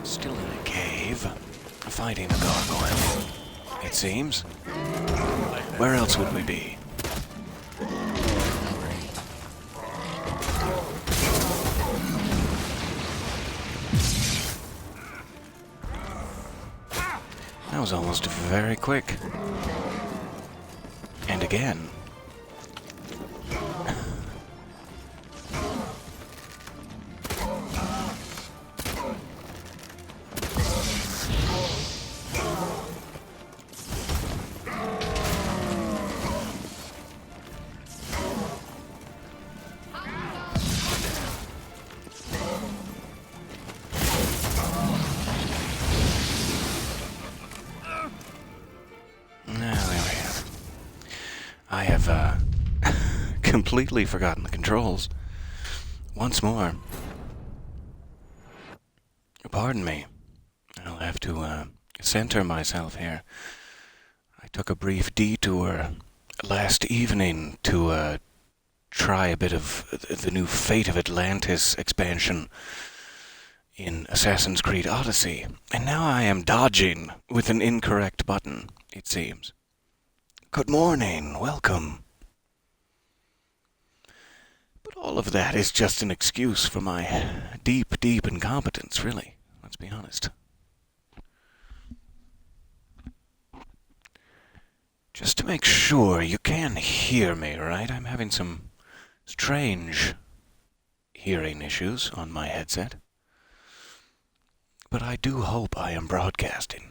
Still in a cave, fighting a gargoyle, it seems. Where else would we be? That was almost very quick. And again. I have, completely forgotten the controls. Once more. Pardon me. I'll have to, center myself here. I took a brief detour last evening to, try a bit of the new Fate of Atlantis expansion in Assassin's Creed Odyssey, and now I am dodging with an incorrect button, it seems. Good morning, welcome. But all of that is just an excuse for my deep, deep incompetence, really. Let's be honest. Just to make sure, you can hear me, right? I'm having some strange hearing issues on my headset. But I do hope I am broadcasting.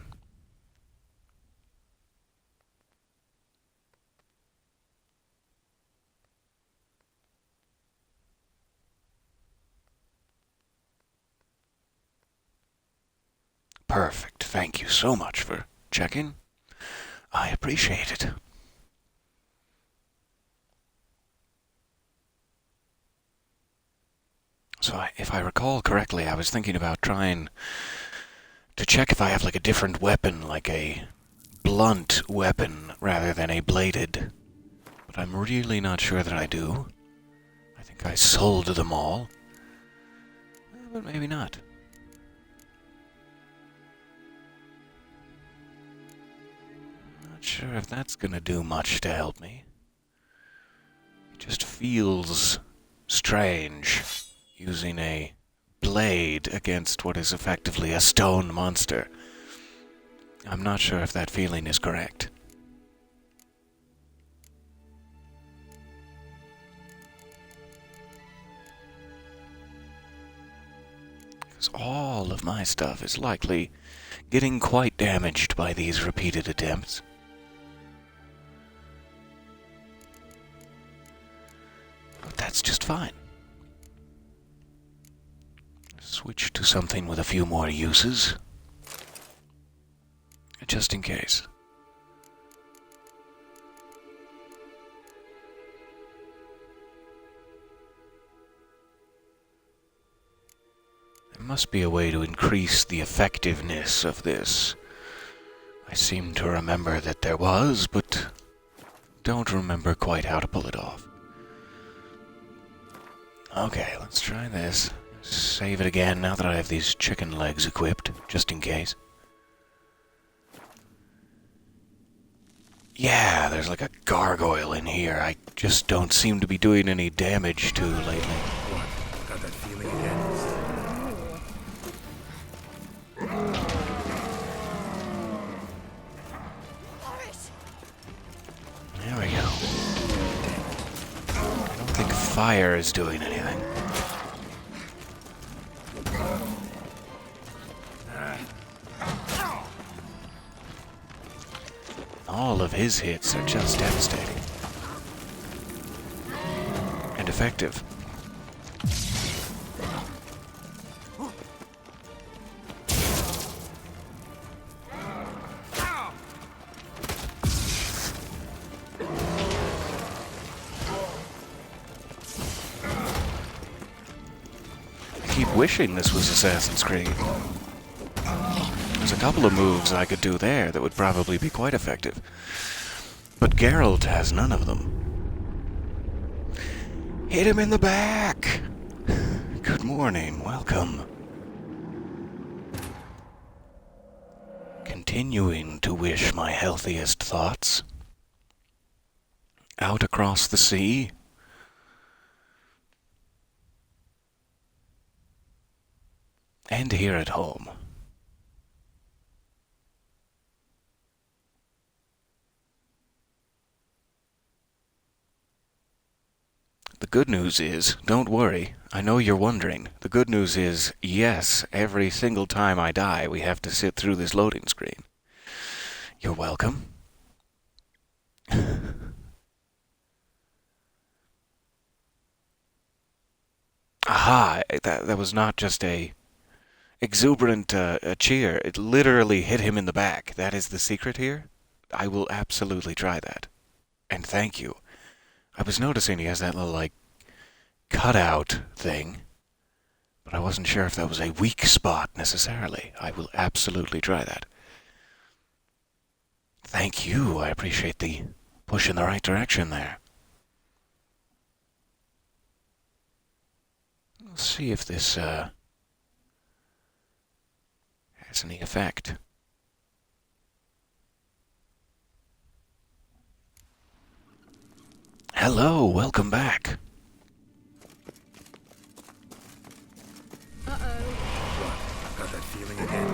Perfect. Thank you so much for checking. I appreciate it. So if I recall correctly, I was thinking about trying to check if I have like a different weapon, like a blunt weapon rather than a bladed. But I'm really not sure that I do. I think I sold them all. But maybe not. Not sure if that's gonna do much to help me. It just feels strange using a blade against what is effectively a stone monster. I'm not sure if that feeling is correct. Because all of my stuff is likely getting quite damaged by these repeated attempts. But that's just fine. Switch to something with a few more uses. Just in case. There must be a way to increase the effectiveness of this. I seem to remember that there was, but don't remember quite how to pull it off. Okay, let's try this. Save it again now that I have these chicken legs equipped, just in case. Yeah, there's like a gargoyle in here I just don't seem to be doing any damage to lately. What? Got that feeling again? There we go. I don't think fire is doing anything. All of his hits are just devastating. And effective. I keep wishing this was Assassin's Creed. There's a couple of moves I could do there that would probably be quite effective. But Geralt has none of them. Hit him in the back! Good morning, welcome. continuing to wish my healthiest thoughts. Out across the sea. And here at home. The good news is, don't worry, I know you're wondering. The good news is, yes, every single time I die, we have to sit through this loading screen. You're welcome. Aha, that was not just a exuberant cheer. It literally hit him in the back. That is the secret here. I will absolutely try that. And thank you. I was noticing he has that little, like, cutout thing, but I wasn't sure if that was a weak spot necessarily. I will absolutely try that. Thank you. I appreciate the push in the right direction there. Let's see if this has any effect. Hello, welcome back. What? Got that feeling again?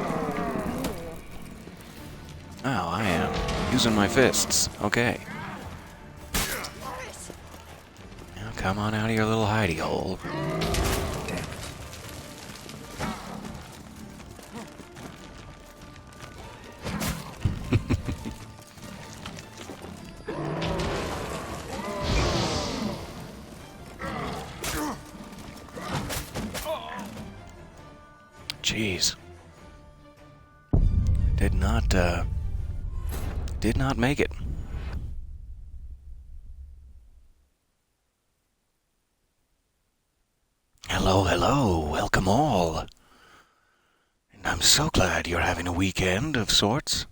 Oh, I am using my fists. Okay. Now come on out of your little hidey hole. Damn it. Jeez. Did not make it. Hello, hello, welcome all. And I'm so glad you're having a weekend of sorts.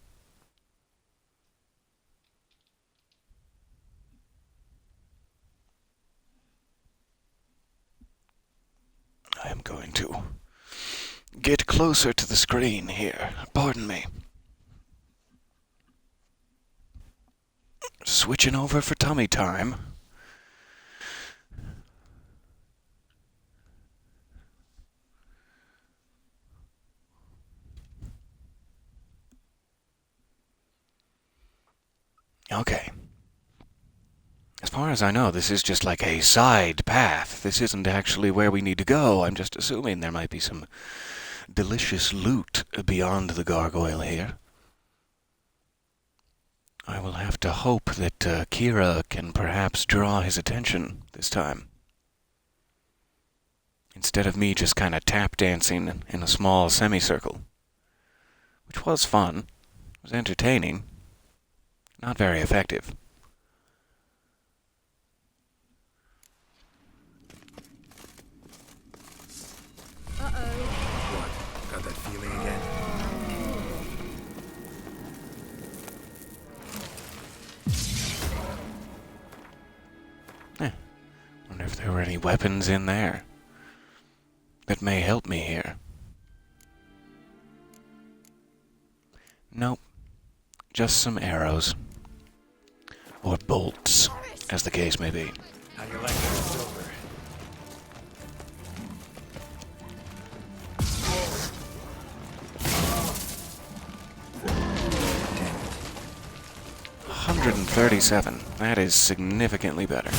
I am going to get closer to the screen here. Pardon me. Switching over for tummy time. Okay. As far as I know, this is just like a side path. This isn't actually where we need to go. I'm just assuming there might be some delicious loot beyond the gargoyle here. I will have to hope that Keira can perhaps draw his attention this time. Instead of me just kind of tap dancing in a small semicircle. Which was fun. It was entertaining. Not very effective. What? Got that feeling again? Wonder if there were any weapons in there that may help me here. Nope. Just some arrows. Or bolts, as the case may be. How do you like that silver? 137. That is significantly better.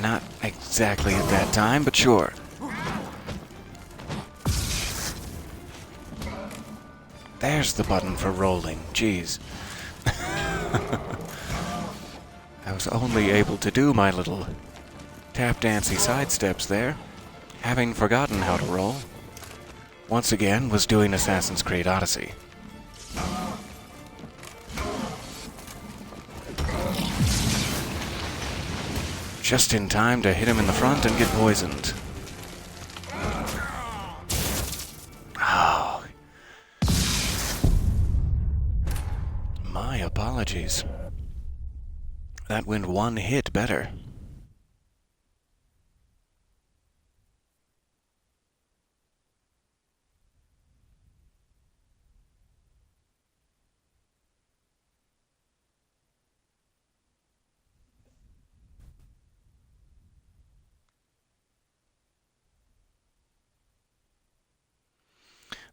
Not exactly at that time, but sure. There's the button for rolling. Jeez. I was only able to do my little tap-dancey sidesteps there, having forgotten how to roll. Once again, was doing Assassin's Creed Odyssey. Just in time to hit him in the front and get poisoned. Oh. My apologies. That went one hit better.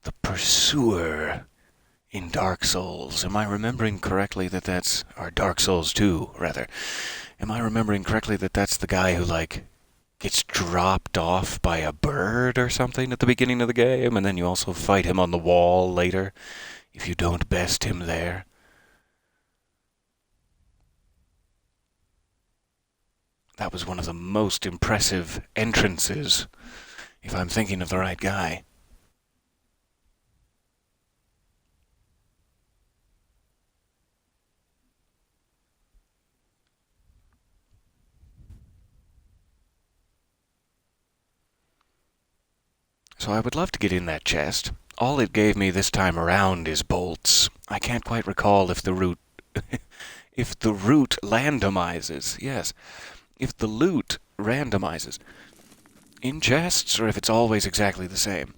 The Pursuer in Dark Souls. Am I remembering correctly that that's... or Dark Souls 2, rather. Am I remembering correctly that that's the guy who, like, gets dropped off by a bird or something at the beginning of the game, and then you also fight him on the wall later if you don't best him there? That was one of the most impressive entrances, if I'm thinking of the right guy. So I would love to get in that chest. All it gave me this time around is bolts. I can't quite recall if the route... if the route randomizes. Yes. If the loot randomizes in chests, or if it's always exactly the same.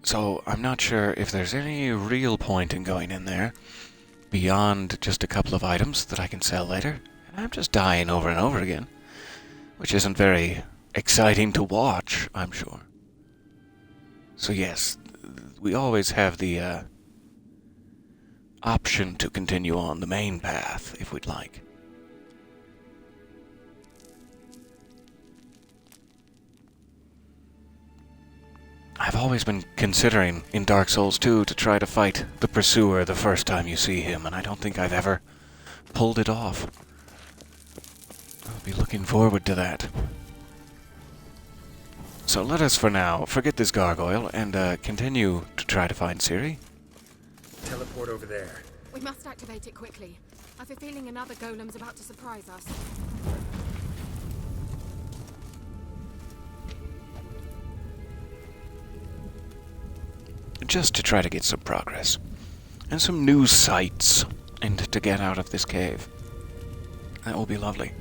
So I'm not sure if there's any real point in going in there beyond just a couple of items that I can sell later. And I'm just dying over and over again, which isn't very exciting to watch, I'm sure. So yes, we always have the option to continue on the main path if we'd like. I've always been considering in Dark Souls 2 to try to fight the Pursuer the first time you see him, and I don't think I've ever pulled it off. I'll be looking forward to that. So let us, for now, forget this gargoyle and continue to try to find Ciri. Teleport over there. We must activate it quickly. I've a feeling another golem's about to surprise us. Just to try to get some progress. And some new sights. And to get out of this cave. That will be lovely.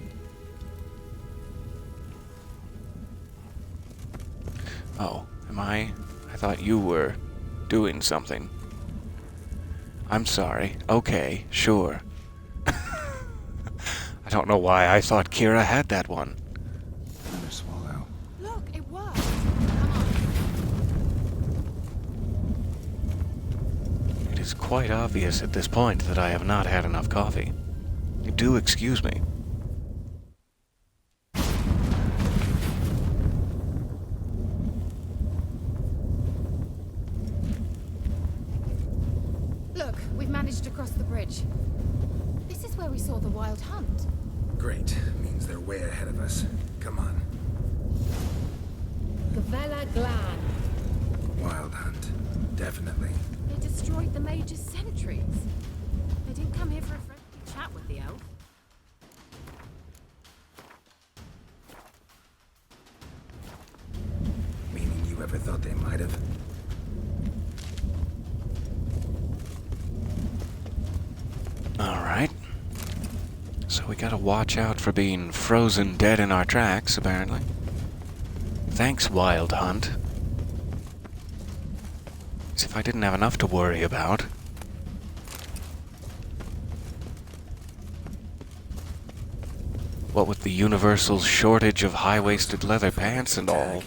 Oh, am I? I thought you were doing something. I'm sorry. Okay, sure. I don't know why I thought Keira had that one. Another swallow. Look, it worked. Come on. It is quite obvious at this point that I have not had enough coffee. Do excuse me. Look, we've managed to cross the bridge. This is where we saw the wild hunt. Great. Means they're way ahead of us. Come on. Gavella Glan. Wild hunt. Definitely. They destroyed the Mage's sentries. They didn't come here for a friendly chat with the elf. Meaning you ever thought they might have? Alright. So we gotta watch out for being frozen dead in our tracks, apparently. Thanks, Wild Hunt. As if I didn't have enough to worry about. What with the universal shortage of high-waisted leather pants and all.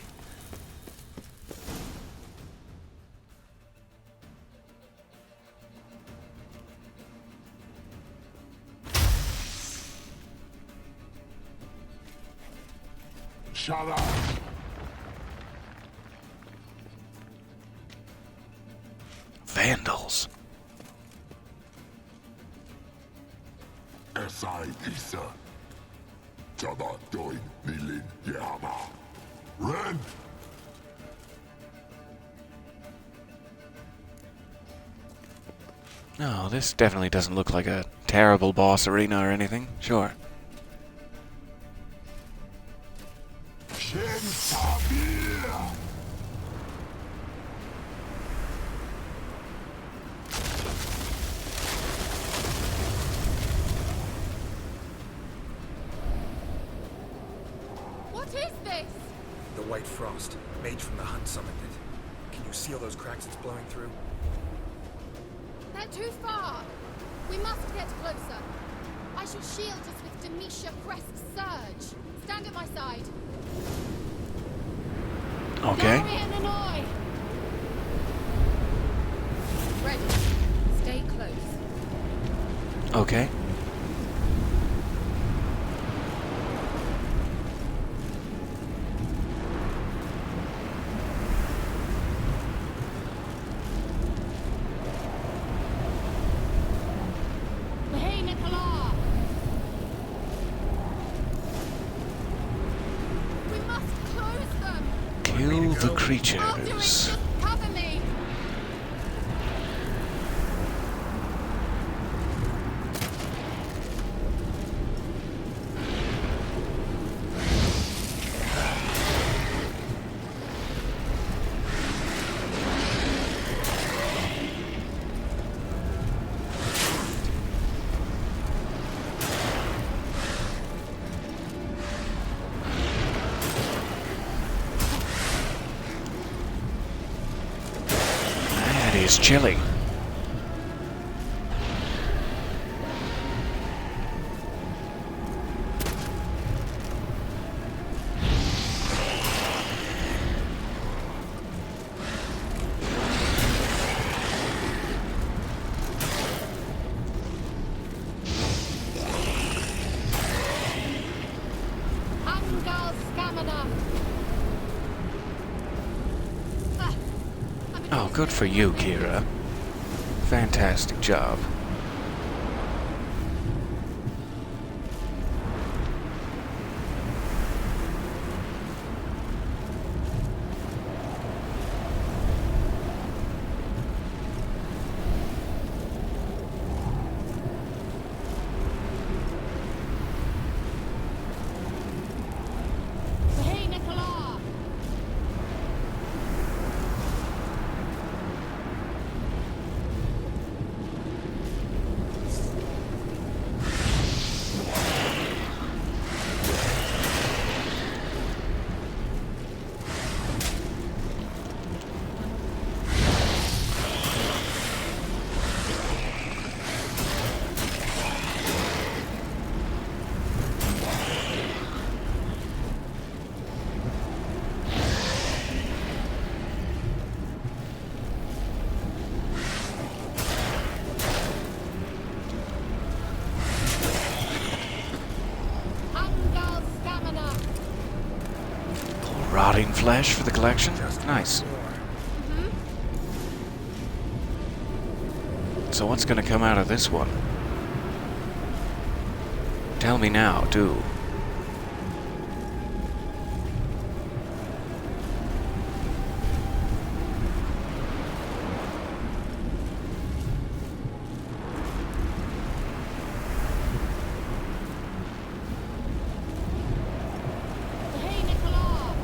Shut up! Vandals. Esai Isa. Jabba doin nilin yama. Ren! No, this definitely doesn't look like a terrible boss arena or anything. Sure. Shin Tabir! What is this? The White Frost. Mage from the hunt summoned it. Can you seal those cracks it's blowing through? They're too far. We must get closer. I shall shield us with Demetia Crest's surge. Stand at my side. Okay. Larry and Hanoi! ready. Stay close. Okay. Hey, Nicola! We must close them! Kill the I'll do it! creatures. Just cover me! That is chilly. Angal Stamina! Oh, good for you, Keira. Fantastic job. Hey, Nicola! Angal Stamina! Rotting flesh for the collection? Nice. So what's gonna come out of this one? Tell me now, do. Hey, Nicola!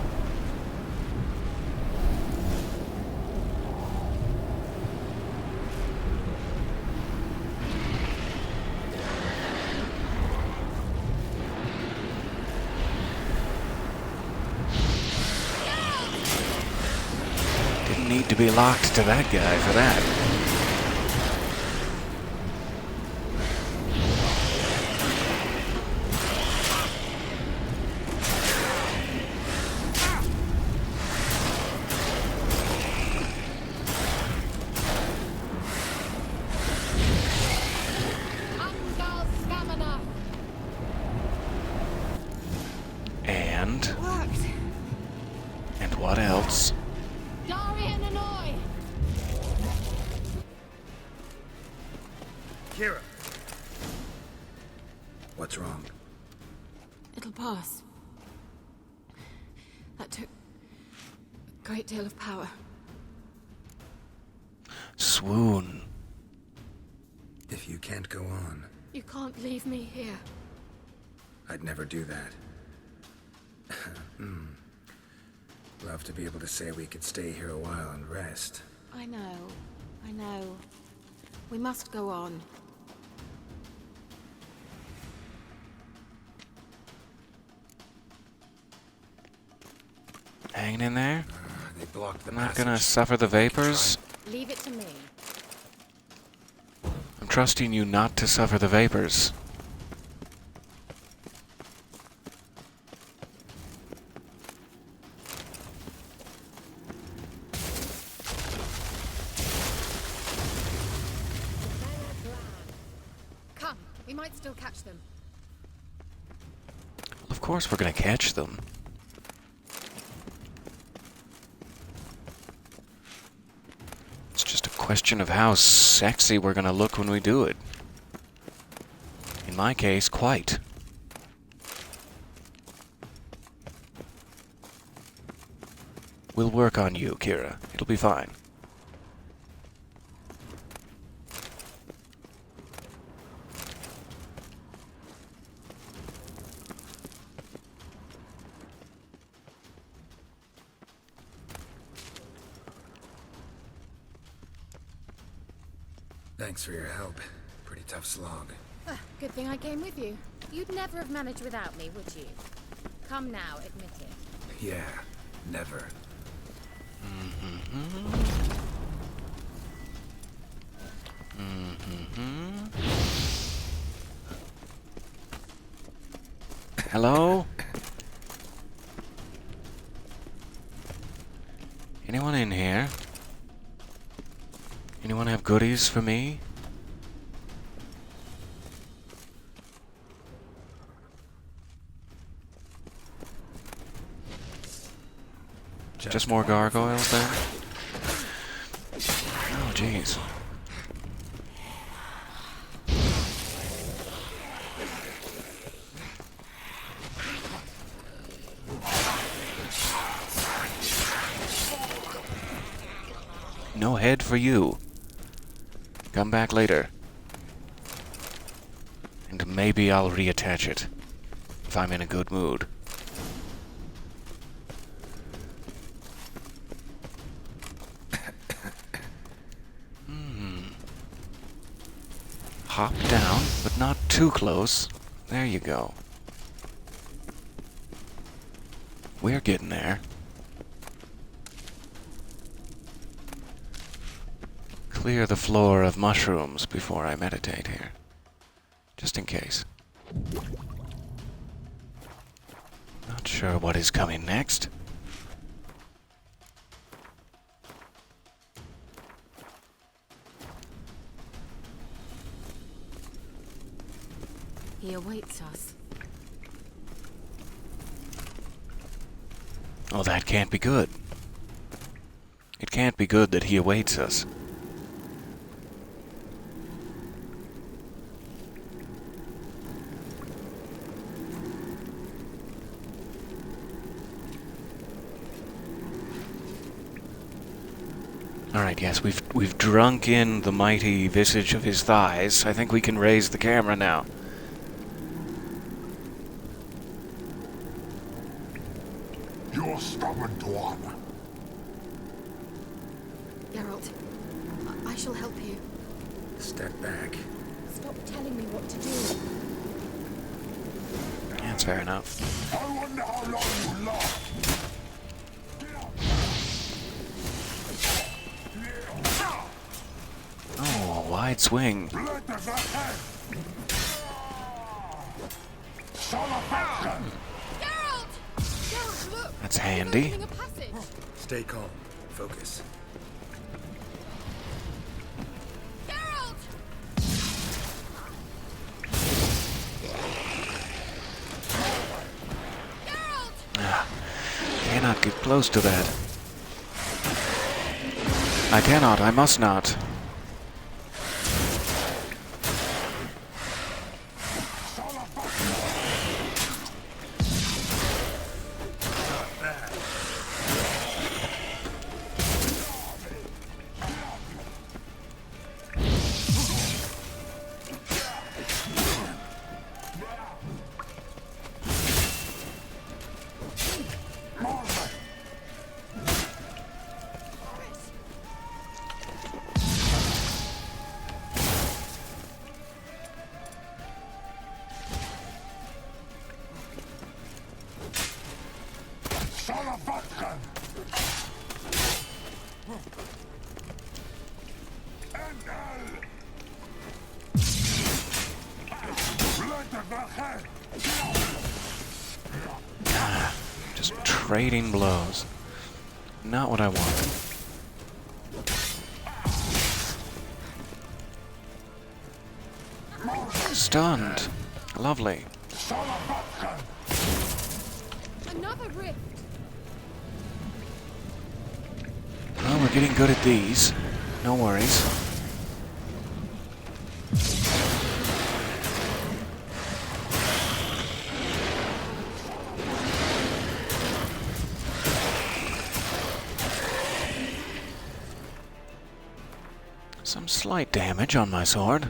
Didn't need to be locked to that guy for that. Angal Stamina! And Worked! what else? Darian Annoy! Keira! What's wrong? It'll pass. That took a great deal of power. Swoon. If you can't go on, You can't leave me here. I'd never do that. Love to be able to say we could stay here a while and rest. I know. We must go on. Hanging in there? They blocked the Not gonna passage. suffer the vapors? Leave it to me. I'm trusting you not to suffer the vapors. might still catch them. Of course we're gonna catch them. It's just a question of how sexy we're gonna look when we do it. In my case, quite. We'll work on you, Keira. It'll be fine. Thanks for your help. Pretty tough slog. Good thing I came with you. You'd never have managed without me, would you? Come now, admit it. Yeah, never. Hello? Anyone in here? Anyone have goodies for me? Just more gargoyles then? Oh, jeez. No head for you. Come back later. And maybe I'll reattach it. If I'm in a good mood. Hop down, but not too close. There you go. We're getting there. Clear the floor of mushrooms before I meditate here. Just in case. Not sure what is coming next. He awaits us. Oh, that can't be good. It can't be good that he awaits us. Alright, yes, we've drunk in the mighty visage of his thighs. I think we can raise the camera now. You're stubborn one. Geralt, I shall help you. Step back. Stop telling me what to do. That's fair enough. I wonder how long you last. Oh, a wide swing. Let the head. Salafakan. Geralt! Geralt, look! That's He's handy. opening a passage. Stay calm. Focus. Geralt! Geralt! Cannot get close to that. I cannot, I must not. Salafakan. Just trading blows. Not what I wanted. stunned. Lovely. Another rift. Well, we're getting good at these. No worries. Some slight damage on my sword.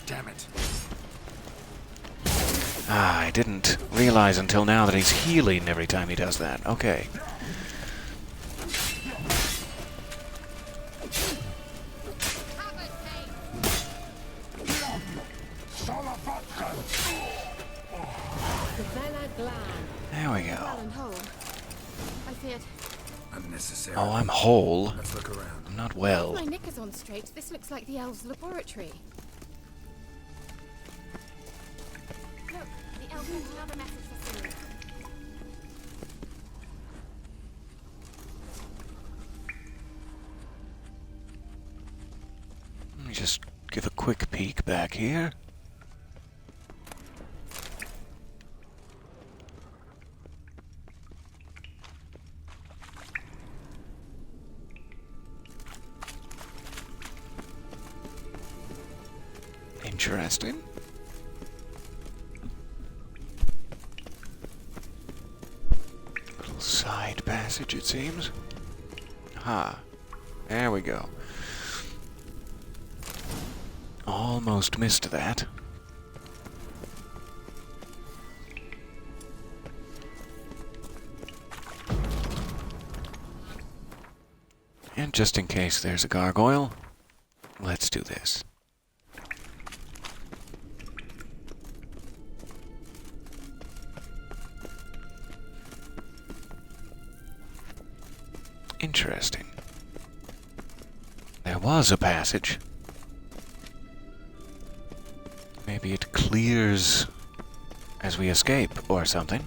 Damn it. Ah, I didn't realize until now that he's healing every time he does that. Okay. There we go. Well and whole. I feared. Unnecessary. Oh, I'm whole. Let's look around. I'm not If well. my knickers on straight, this looks like the elves' laboratory. Look, the elves have another message for Ciri. Let me just give a quick peek back here. Interesting. Little side passage, it seems. Ha. There we go. Almost missed that. And just in case there's a gargoyle, let's do this. Interesting. There was a passage. Maybe it clears as we escape or something.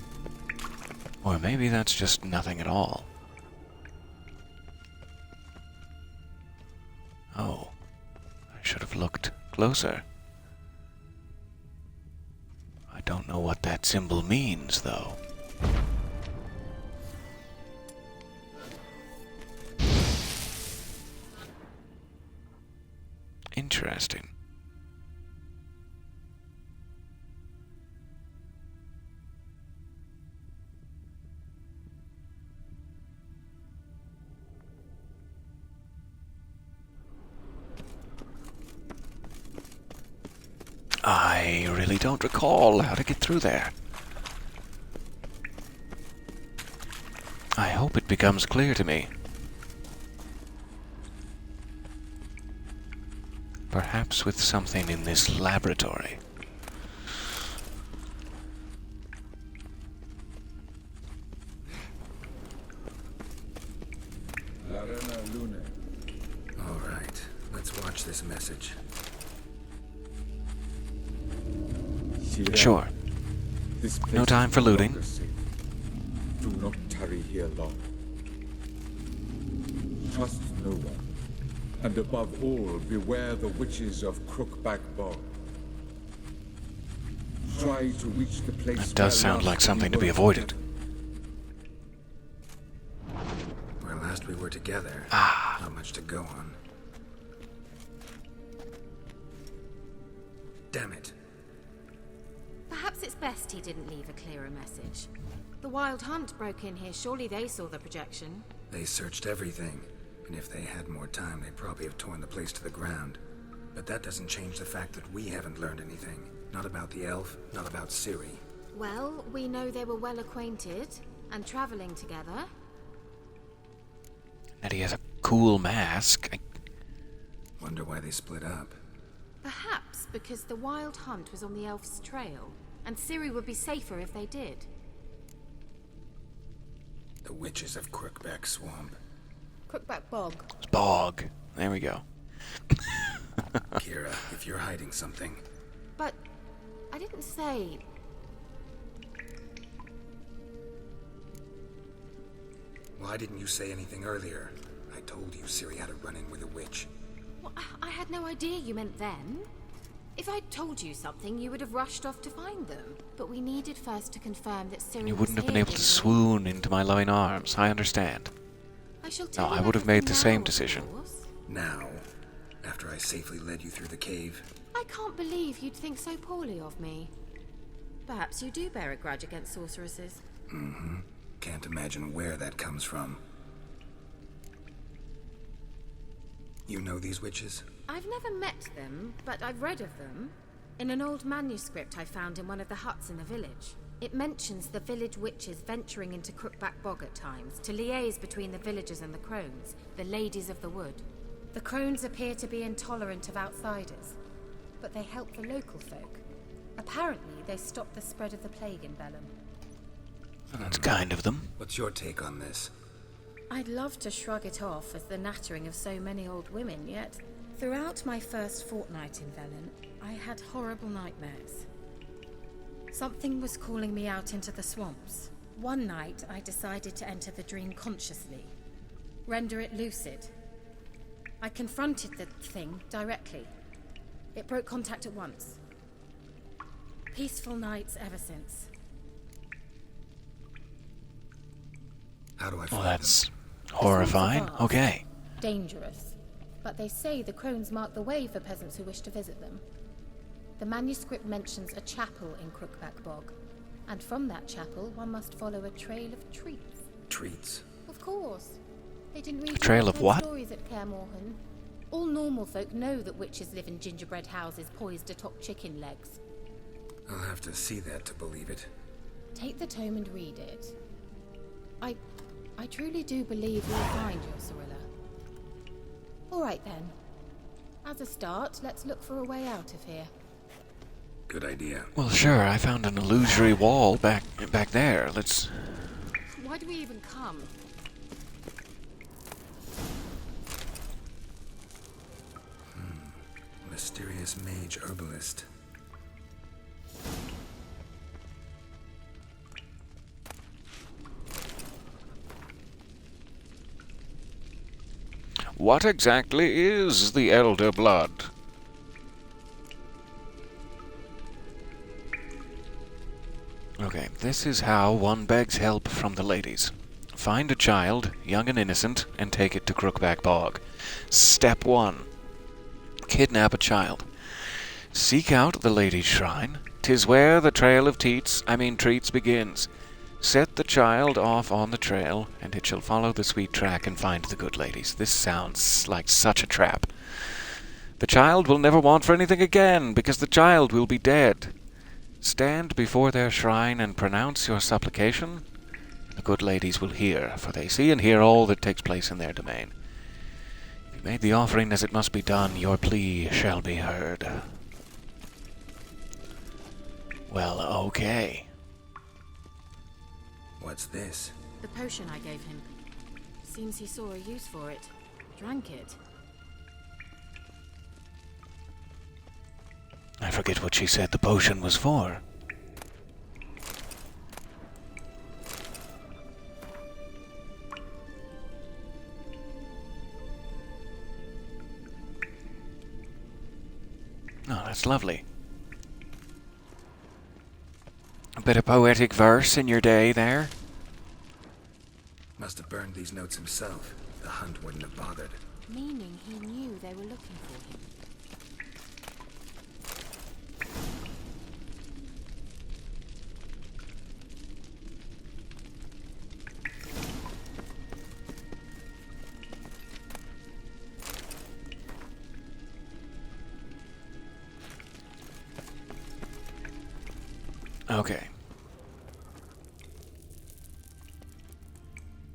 Or maybe that's just nothing at all. Oh, I should have looked closer. I don't know what that symbol means, though. Interesting. I really don't recall how to get through there. I hope it becomes clear to me. Perhaps with something in this laboratory. All right, let's watch this message. Sure. No time for looting. Do not tarry here long. Trust no one. And above all, beware the witches of Crookback Bog. Try to reach the place. That does sound like something to be avoided. Where last we were together. Not much to go on. Damn it. Perhaps it's best he didn't leave a clearer message. The Wild Hunt broke in here. Surely they saw the projection. They searched everything. And if they had more time, they'd probably have torn the place to the ground. But that doesn't change the fact that we haven't learned anything. Not about the elf, not about Ciri. Well, we know they were well acquainted and traveling together. That he has a cool mask. Wonder why they split up. Perhaps because the Wild Hunt was on the elf's trail, and Ciri would be safer if they did. The witches of Crookback Swamp. Crookback Bog. Bog. There we go. Keira, if you're hiding something. But I didn't say... Why didn't you say anything earlier? I told you Ciri had a run-in with a witch. Well, I had no idea you meant then. If I'd told you something, you would have rushed off to find them. But we needed first to confirm that Ciri You was wouldn't have been here, able to didn't we? swoon into my loving arms. I understand. I shall tell No, you I would have made the everything same now, of decision. course. Now, after I safely led you through the cave. I can't believe you'd think so poorly of me. Perhaps you do bear a grudge against sorceresses. Can't imagine where that comes from. You know these witches? I've never met them, but I've read of them. In an old manuscript I found in one of the huts in the village. It mentions the village witches venturing into Crookback Bog at times to liaise between the villagers and the crones, the ladies of the wood. The crones appear to be intolerant of outsiders, but they help the local folk. Apparently, they stop the spread of the plague in Bellum. Well, that's kind of them. What's your take on this? I'd love to shrug it off as the nattering of so many old women, yet throughout my first fortnight in Velen, I had horrible nightmares. Something was calling me out into the swamps. One night, I decided to enter the dream consciously, render it lucid. I confronted the thing directly. It broke contact at once. Peaceful nights ever since. How do I Well, find that's them? horrifying. vast. Okay. Dangerous. But they say the crones mark the way for peasants who wish to visit them. The manuscript mentions a chapel in Crookback Bog, and from that chapel one must follow a trail of treats. Treats? Of course. They didn't read trail you of bedtime what? stories at Kaer Morhen. All normal folk know that witches live in gingerbread houses poised atop chicken legs. I'll have to see that to believe it. Take the tome and read it. I truly do believe you'll find your Cirilla. All right then. As a start, let's look for a way out of here. Good idea. Well, sure. I found an illusory wall back there. Let's. Why do we even come? Mysterious mage herbalist. What exactly is the Elder Blood? Okay, this is how one begs help from the ladies. Find a child, young and innocent, and take it to Crookback Bog. Step 1. Kidnap a child. Seek out the lady's shrine. 'Tis where the trail of treats begins. Set the child off on the trail, and it shall follow the sweet track and find the good ladies. This sounds like such a trap. The child will never want for anything again, because the child will be dead. Stand before their shrine and pronounce your supplication. The good ladies will hear, for they see and hear all that takes place in their domain. If you made the offering as it must be done, your plea shall be heard. Well, okay. What's this? The potion I gave him. Seems he saw a use for it. Drank it. I forget what she said the potion was for. Oh, that's lovely. A bit of poetic verse in your day there. Must have burned these notes himself. The hunt wouldn't have bothered. Meaning he knew they were looking for him. Okay.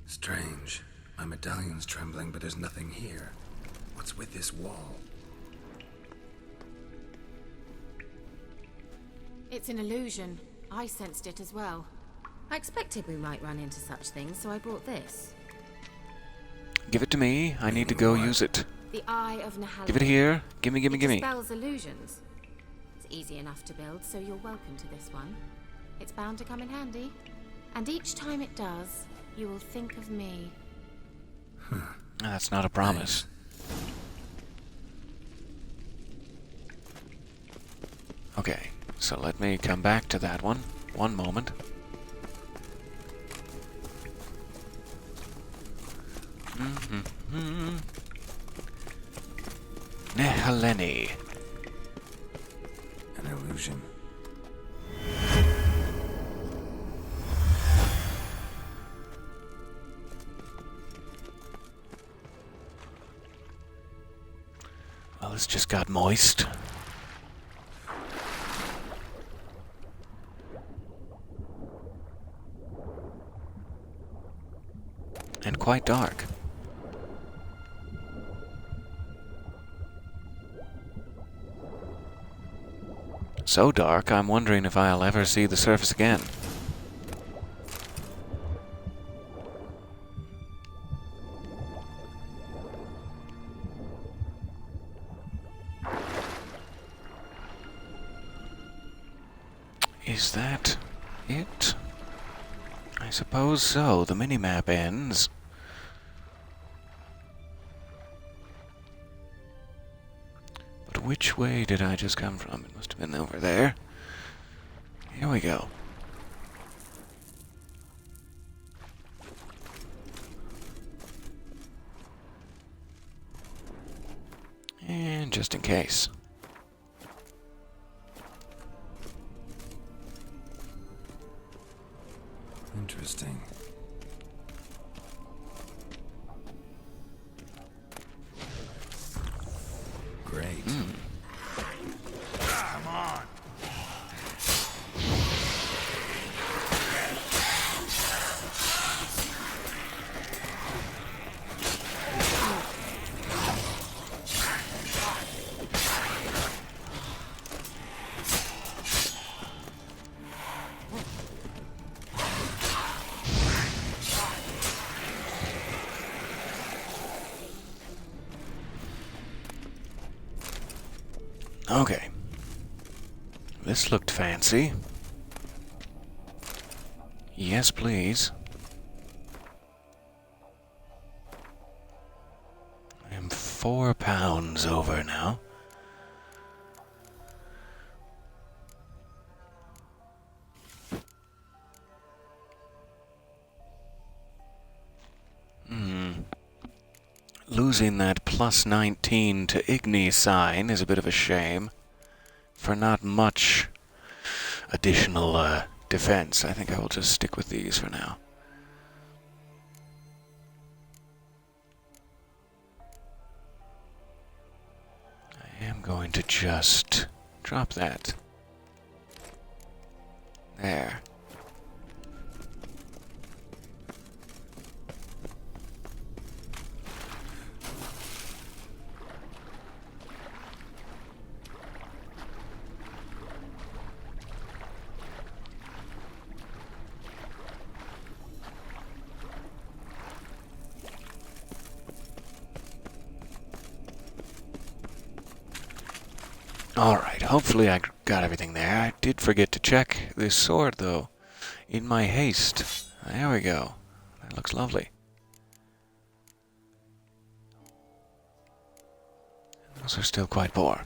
Strange. My medallion's trembling, but there's nothing here. What's with this wall? It's an illusion. I sensed it as well. I expected we might run into such things, so I brought this. Give it to me. I need to go use it. The Eye of Nahal. Give it here. Gimme. It dispels illusions. It's easy enough to build, so you're welcome to this one. It's bound to come in handy. And each time it does, you will think of me. That's not a promise. Okay, so let me come back to that one. One moment. Neheleni. An illusion. Well, this just got moist. And quite dark. So dark, I'm wondering if I'll ever see the surface again. Is that it? I suppose so. The minimap ends. But which way did I just come from? It must have been over there. Here we go. And just in case. Interesting. Great. Come on. Okay. This looked fancy. Yes, please. I am 4 pounds over now. Losing that plus 19 to Igni sign is a bit of a shame. For not much additional defense, I think I will just stick with these for now. I am going to just drop that. There. Alright, hopefully I got everything there. I did forget to check this sword, though, in my haste. There we go. That looks lovely. Those are still quite poor.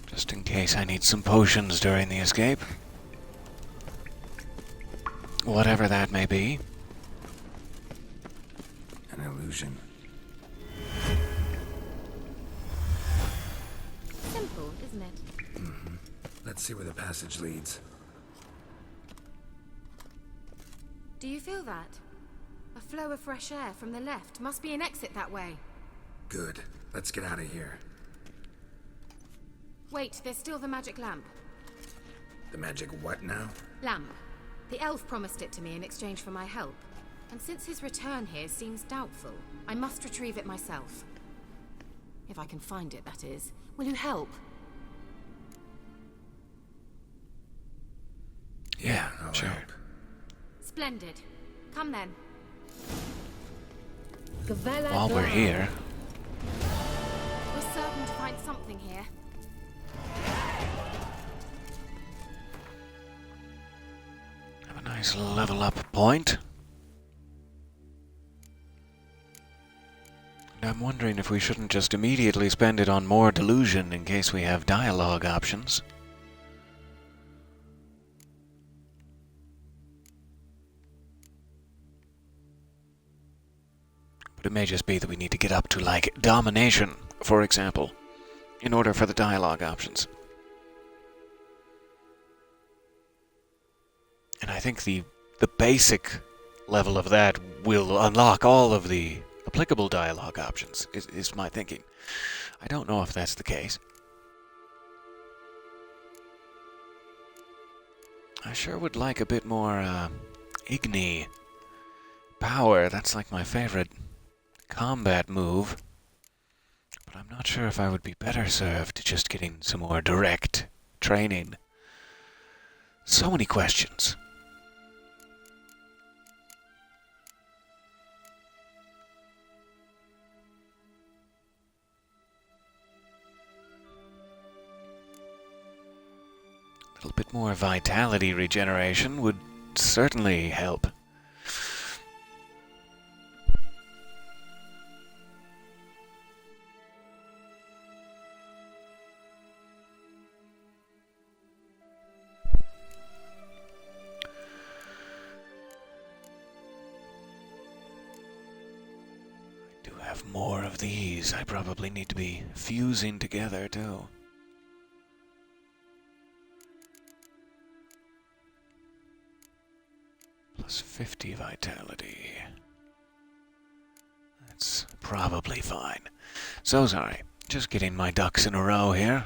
Just in case I need some potions during the escape. Whatever that may be. An illusion. Simple, isn't it? Let's see where the passage leads. Do you feel that? A flow of fresh air from the left. Must be an exit that way. Good. Let's get out of here. Wait, there's still the magic lamp. The magic what now? Lamp. The elf promised it to me in exchange for my help. And since his return here seems doubtful, I must retrieve it myself. If I can find it, that is. Will you help? Yeah, I'll sure. help. Splendid. Come then. While we're here, We're certain to find something here. have a nice level up point. And I'm wondering if we shouldn't just immediately spend it on more delusion in case we have dialogue options. But it may just be that we need to get up to, like, domination, for example, in order for the dialogue options. And I think the basic level of that will unlock all of the applicable dialogue options, is my thinking. I don't know if that's the case. I sure would like a bit more Igni power. That's like my favorite combat move. But I'm not sure if I would be better served just getting some more direct training. So many questions. A little bit more vitality regeneration would certainly help. I do have more of these. I probably need to be fusing together too. Plus 50 vitality. That's probably fine. So sorry. Just getting my ducks in a row here.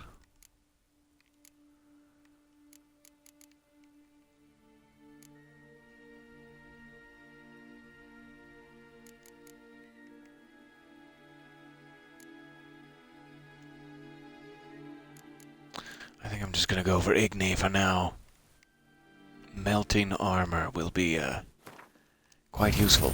I think I'm just gonna go for Igni for now. Melting armor will be quite useful.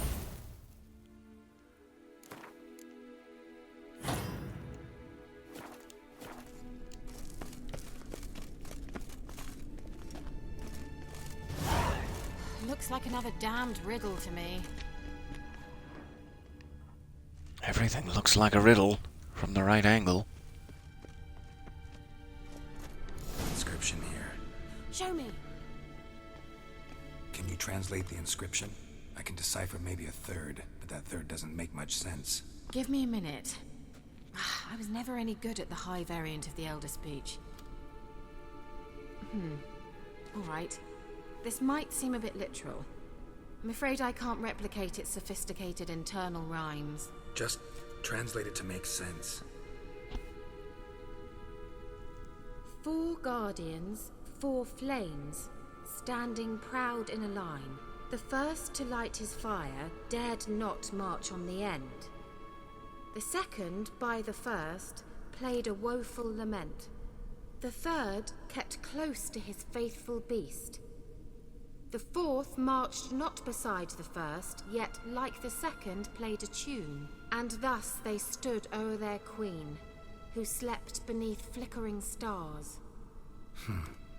Looks like another damned riddle to me. Everything looks like a riddle from the right angle. Inscription here. Show me. Can you translate the inscription? I can decipher maybe a third, but that third doesn't make much sense. Give me a minute. I was never any good at the high variant of the Elder Speech. Alright. This might seem a bit literal. I'm afraid I can't replicate its sophisticated internal rhymes. Just translate it to make sense. 4 guardians, 4 flames, standing proud in a line. The first to light his fire dared not march on the end. The second, by the first, played a woeful lament. The third kept close to his faithful beast. The fourth marched not beside the first, yet like the second played a tune. And thus they stood o'er their queen, who slept beneath flickering stars.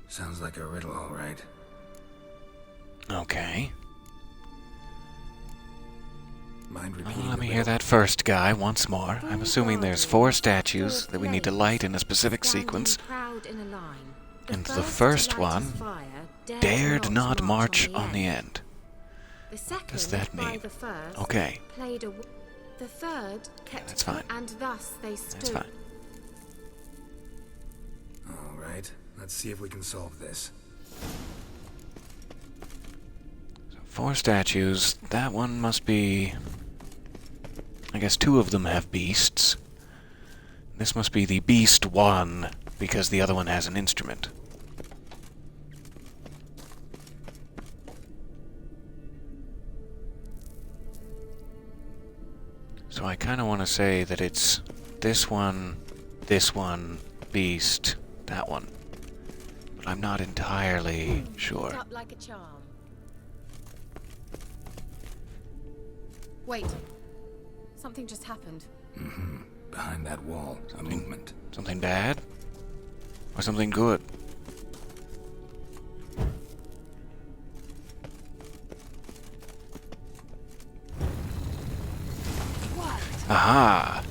Sounds like a riddle, all right. Okay. Mind Well, repeating let the me hear riddle? that first guy once more. I'm assuming there's 4 statues that we need to light in a specific sequence. Proud in a line. And the first one dared not march on the end. The second, does that by mean? the first, Okay. played a the third kept that's fine. and thus they stood. That's fine. All right, let's see if we can solve this. 4 statues. That one must be... I guess 2 of them have beasts. This must be the beast one, because the other one has an instrument. So I kind of want to say that it's this one, beast, that one. But I'm not entirely sure. Up like a charm. Wait. Something just happened. Behind that wall, a movement. Something bad? Or something good? Aha!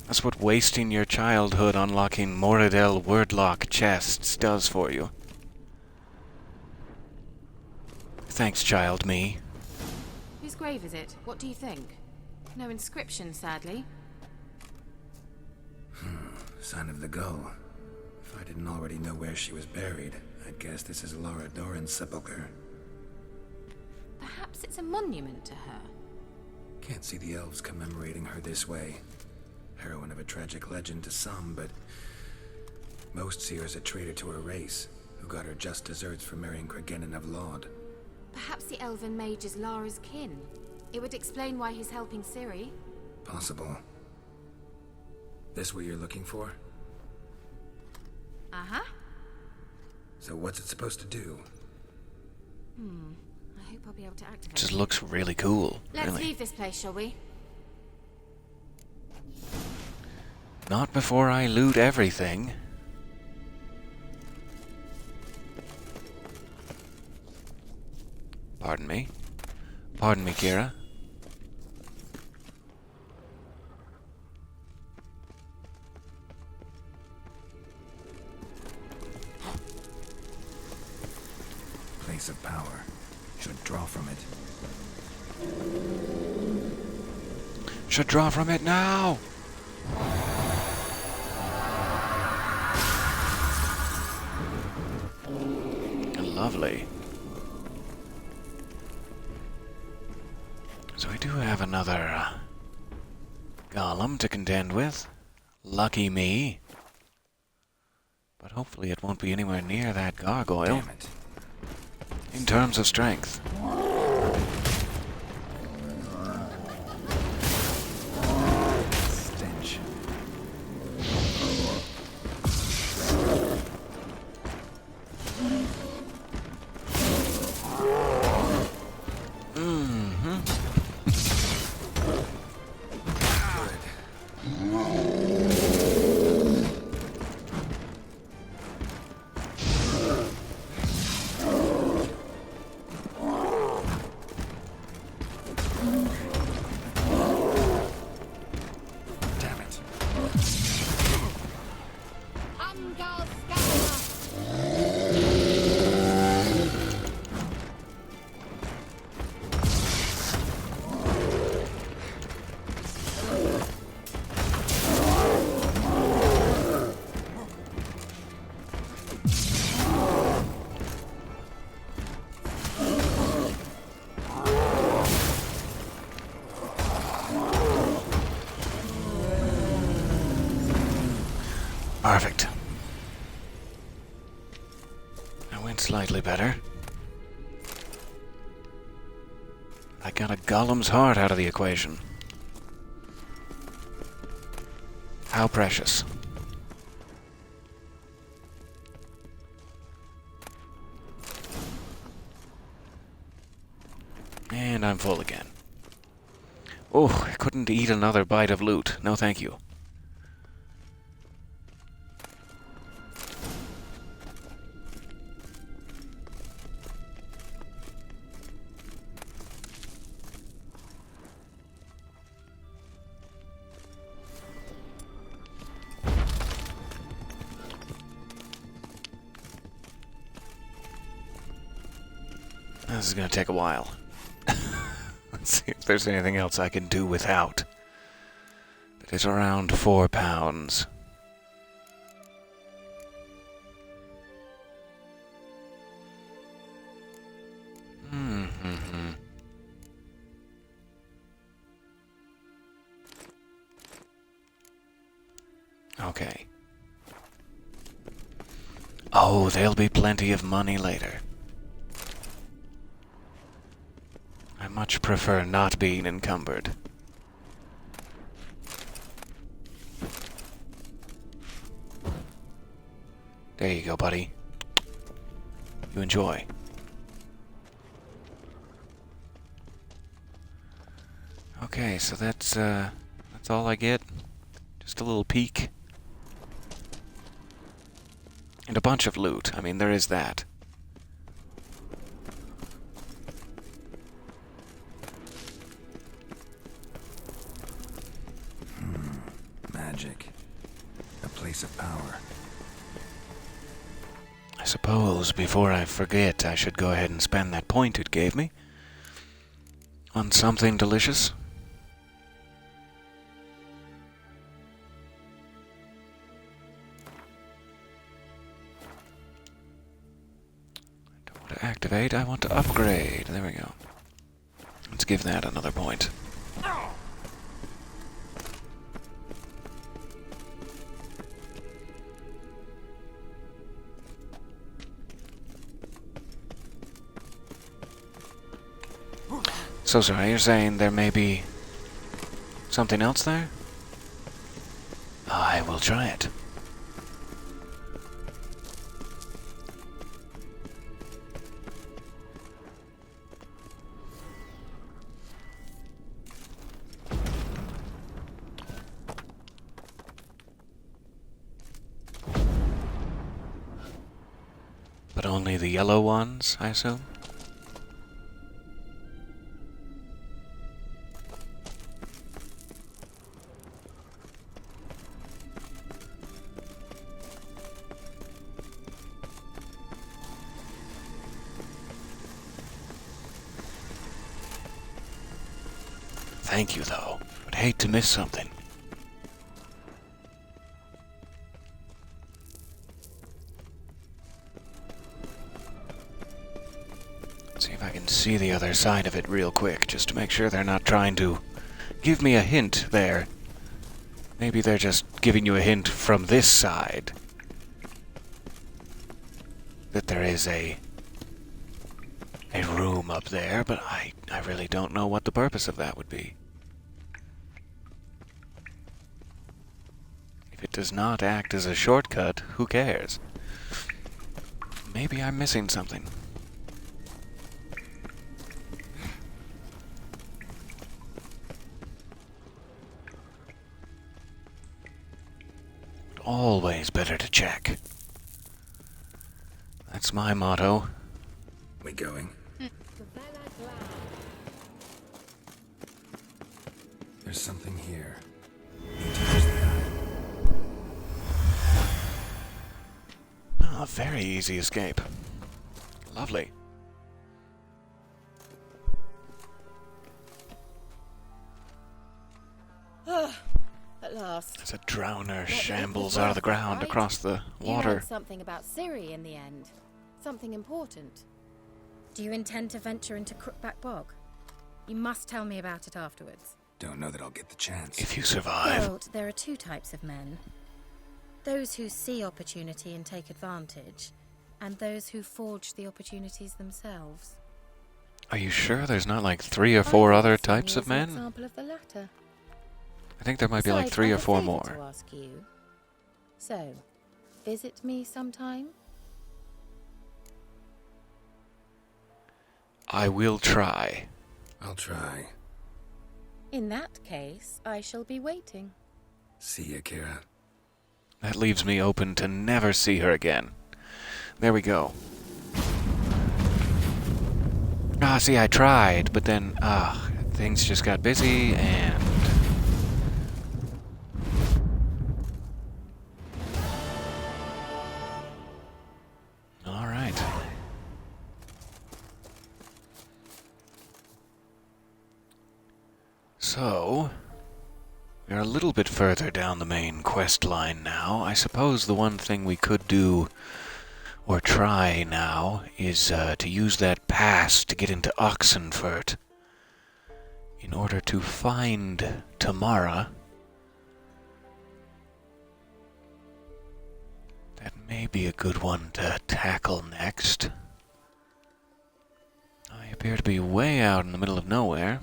That's what wasting your childhood unlocking Moradel wordlock chests does for you. Thanks, child me. Whose grave is it? What do you think? No inscription, sadly. Sign of the gull. If I didn't already know where she was buried, I'd guess this is Laura Doran's sepulcher. Perhaps it's a monument to her. Can't see the elves commemorating her this way. Heroine of a tragic legend to some, but most see her as a traitor to her race, who got her just deserts for marrying Cregennan of Laud. Perhaps the elven mage is Lara's kin. It would explain why he's helping Ciri. Possible. This what you're looking for? Uh-huh. So what's it supposed to do? I hope I'll be able to activate Just it. looks really cool. Let's really. leave this place, shall we? Not before I loot everything. Pardon me. Pardon me, Keira. Place of power. Should draw from it. Should draw from it now! Lovely. So we do have another golem to contend with. Lucky me. But hopefully it won't be anywhere near that gargoyle. Damn it. In terms of strength. Stench. Damn it. Perfect. I went slightly better. I got a golem's heart out of the equation. How precious. And I'm full again. Oh, I couldn't eat another bite of loot. No thank you. This is gonna take a while. Let's see if there's anything else I can do without. That is around 4 pounds. Okay. Oh, there'll be plenty of money later. I much prefer not being encumbered. There you go, buddy. You enjoy. Okay, so that's all I get. Just a little peek. And a bunch of loot. I mean, there is that. Magic. A place of power. I suppose before I forget, I should go ahead and spend that point it gave me on something delicious. I don't want to activate, I want to upgrade. There we go. Let's give that another point. So sorry, you're saying there may be something else there? I will try it. But only the yellow ones, I assume? Thank you, though. I'd hate to miss something. Let's see if I can see the other side of it real quick, just to make sure they're not trying to give me a hint there. Maybe they're just giving you a hint from this side that there is a room up there, but I really don't know what the purpose of that would be. If it does not act as a shortcut, who cares? Maybe I'm missing something. Always better to check. That's my motto. We going? There's something here. Need to use the eye. Oh, a very easy escape. Lovely. At last. As a drowner What shambles was out of the that, ground right? across the You water. heard something about Ciri in the end. Something important. Do you intend to venture into Crookback Bog? You must tell me about it afterwards. Don't know that I'll get the chance. If you survive. Geralt, there are two types of men. Those who see opportunity and take advantage, and those who forge the opportunities themselves. Are you sure there's not like 3 or 4 I other would see types you of as an men? Example of the latter. I think there might be like Besides, 3 I or have a 4 favour more. to ask you. So, visit me sometime? I will try. I'll try. In that case, I shall be waiting. See ya, Keira. That leaves me open to never see her again. There we go. Ah, see, I tried, but then, things just got busy, and... Alright. So... we're a little bit further down the main quest line now. I suppose the one thing we could do, or try now, is to use that pass to get into Oxenfurt in order to find Tamara. That may be a good one to tackle next. I appear to be way out in the middle of nowhere.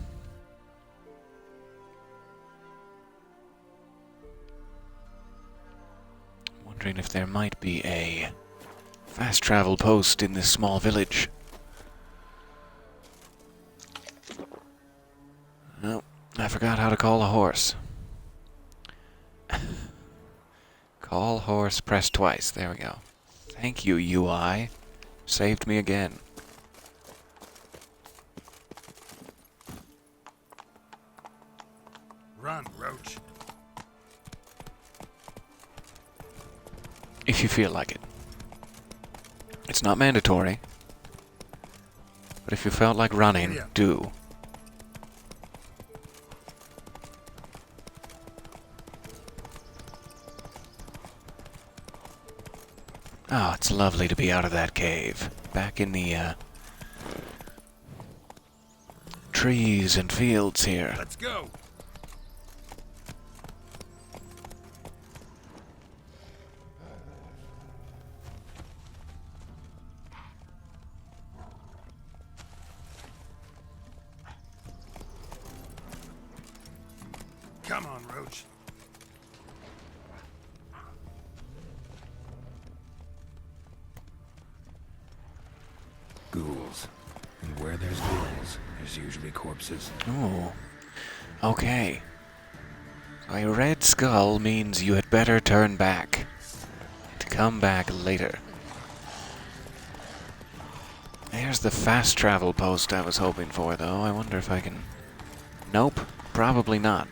Wondering if there might be a fast travel post in this small village. No, I forgot how to call a horse. Call horse, press twice. There we go. Thank you, UI. Saved me again. Run, Roach. If you feel like it. It's not mandatory. But if you felt like running, do. Oh, it's lovely to be out of that cave. Back in the, trees and fields here. Let's go. Come on, Roach. Ghouls. And where there's ghouls, there's usually corpses. Ooh. Okay. So a red skull means you had better turn back. To come back later. There's the fast travel post I was hoping for, though. I wonder if I can... Nope. Probably not.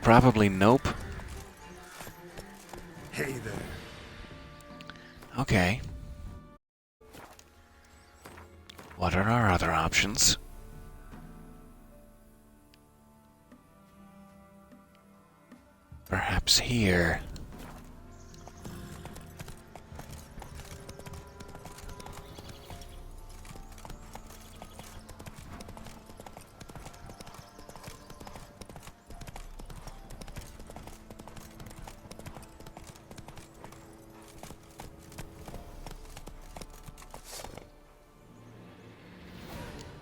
Probably nope. Hey there. Okay. What are our other options? Perhaps here.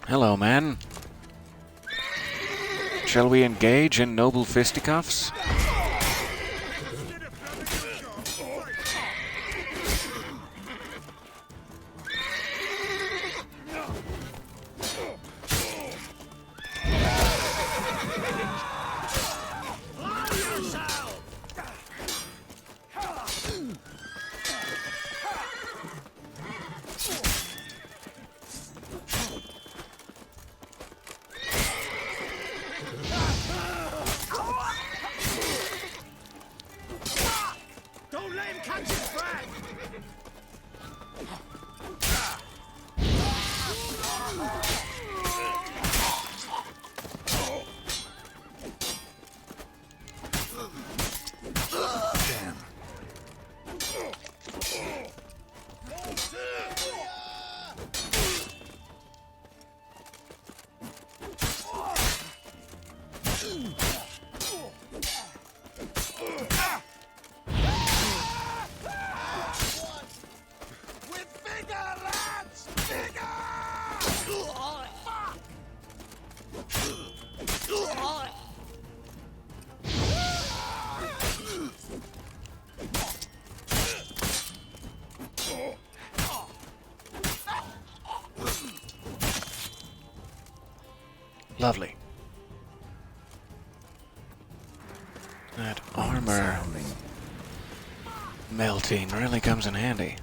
Hello, man. Shall we engage in noble fisticuffs? Lovely. That armor melting really comes in handy.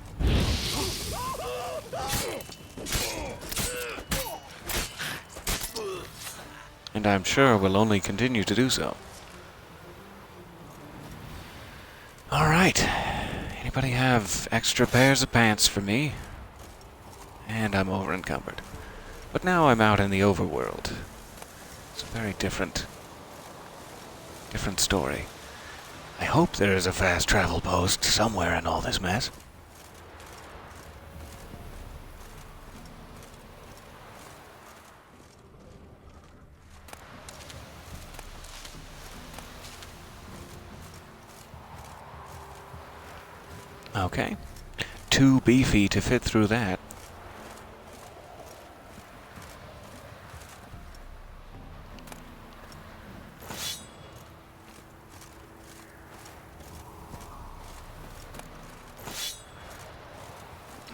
And I'm sure will only continue to do so. Alright. Anybody have extra pairs of pants for me? And I'm over encumbered. But now I'm out in the overworld. It's a very different story. I hope there is a fast travel post somewhere in all this mess. Okay. Too beefy to fit through that.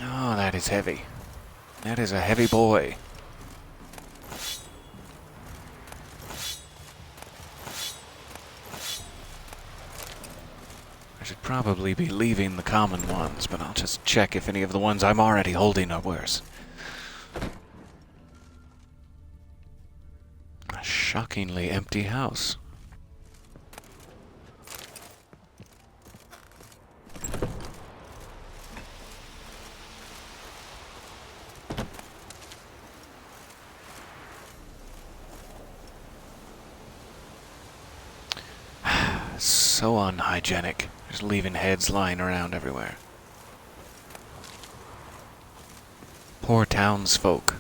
Oh, that is heavy. That is a heavy boy. should probably be leaving the common ones, but I'll just check if any of the ones I'm already holding are worse. A shockingly empty house. So unhygienic. Just leaving heads lying around everywhere. Poor townsfolk.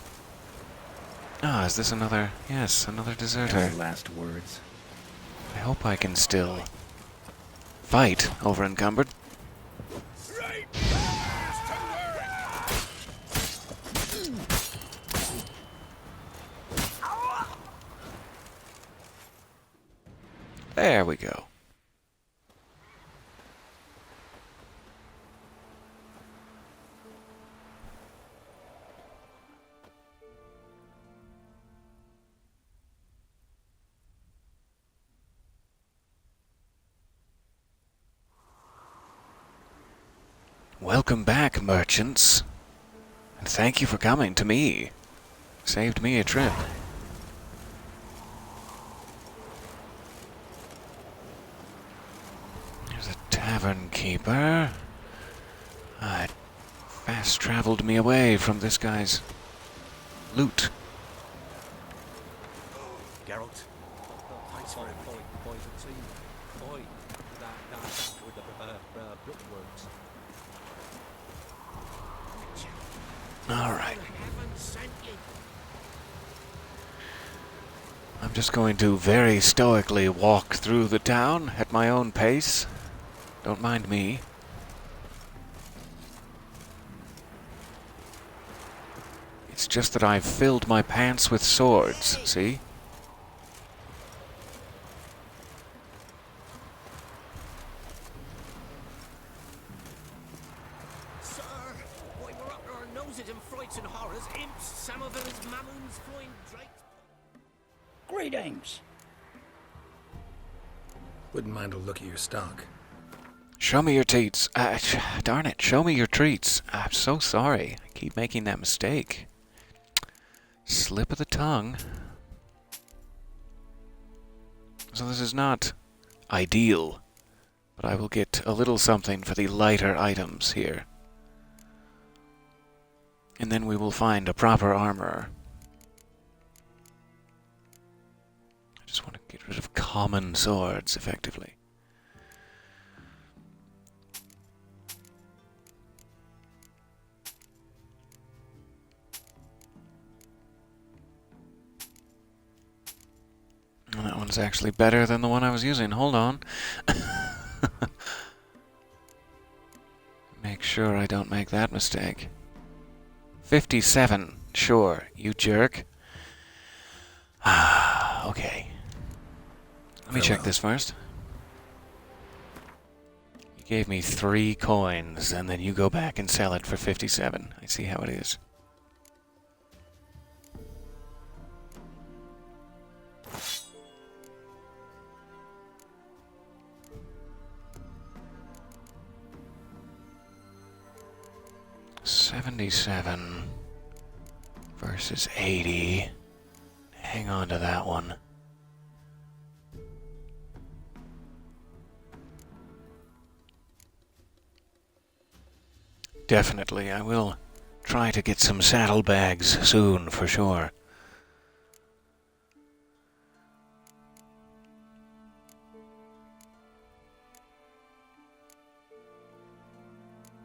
Ah, is this another... Yes, another deserter. Any last words? I hope I can still fight over encumbered. There we go. Welcome back, merchants. And thank you for coming to me. Saved me a trip. There's a tavern keeper. Fast traveled me away from this guy's loot. Geralt, thanks for employing the team. Boy, that's with the brickworks. All right. I'm just going to very stoically walk through the town at my own pace. Don't mind me. It's just that I've filled my pants with swords, see? Sir, why we're up to our noses in frights and horrors, imps, some of them is mammons, flying drakes. Greetings. Wouldn't mind a look at your stock. Show me your teats. Darn it, show me your treats. I'm so sorry. I keep making that mistake. Slip of the tongue. So this is not ideal, but I will get a little something for the lighter items here. And then we will find a proper armorer. I just want to get rid of common swords, effectively. And that one's actually better than the one I was using. Hold on. Make sure I don't make that mistake. 57. Sure, you jerk. Okay. Let me check this first. You gave me 3 coins, and then you go back and sell it for 57. I see how it is. $77 versus 80. Hang on to that one. Definitely, I will try to get some saddlebags soon, for sure.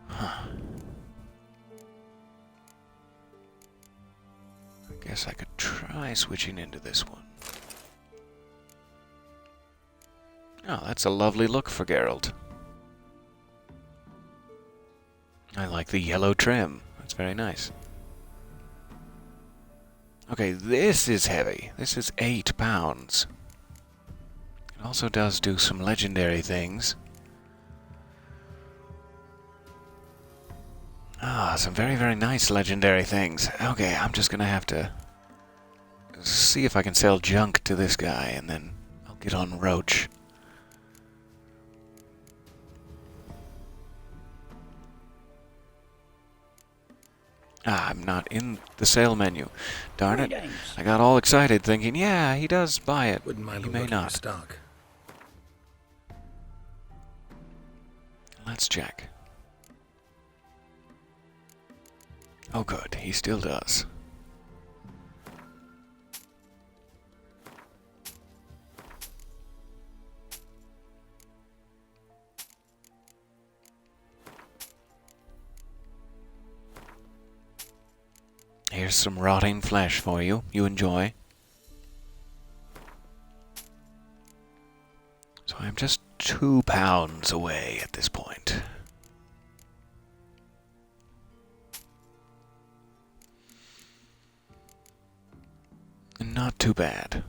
Huh. I guess I could try switching into this one. Oh, that's a lovely look for Geralt. I like the yellow trim. That's very nice. Okay, this is heavy. This is 8 pounds. It also does do some legendary things. Ah, some very, very nice legendary things. Okay, I'm just gonna have to see if I can sell junk to this guy, and then I'll get on Roach. Ah, I'm not in the sale menu. Darn it. Greetings. I got all excited thinking, yeah, he does buy it. Wouldn't mind He a may look at your not. stock. Let's check. Oh good, he still does. Here's some rotting flesh for you. You enjoy. So I'm just 2 pounds away at this point. Not too bad.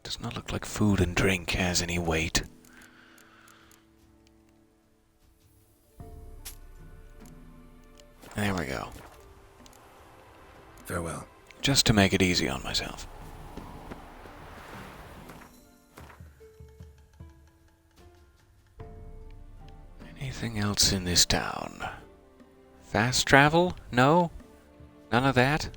Does not look like food and drink has any weight. There we go. Farewell. Just to make it easy on myself. Anything else in this town? Fast travel? No? None of that?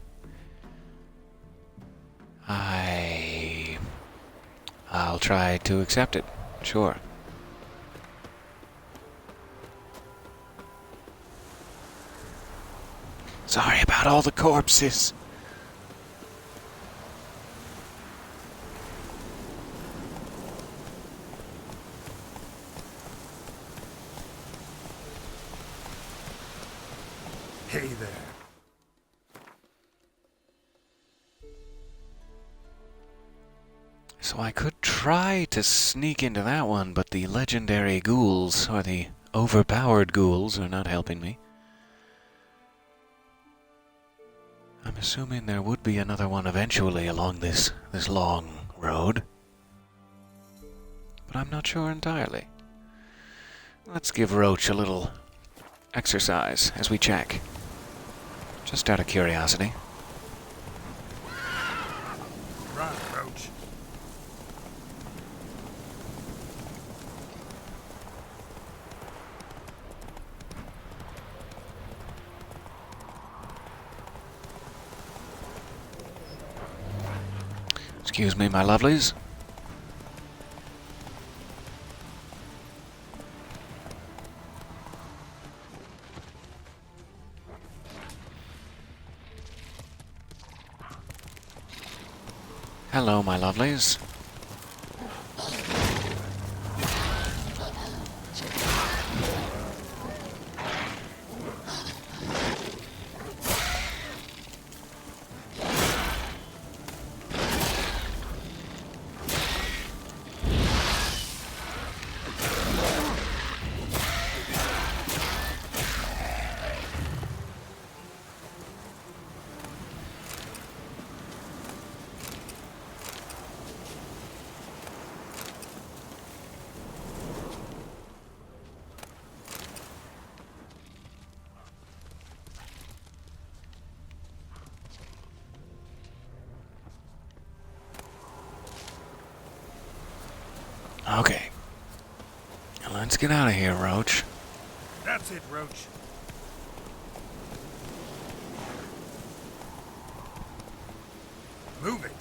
I'll try to accept it. Sure. Sorry about all the corpses. Hey there. So I could try to sneak into that one, but the legendary ghouls, or the overpowered ghouls, are not helping me. I'm assuming there would be another one eventually along this long road. But I'm not sure entirely. Let's give Roach a little exercise as we check. Just out of curiosity. Run, Roach. Excuse me, my lovelies. Hello, my lovelies. Okay. Let's get out of here, Roach. That's it, Roach. Move it.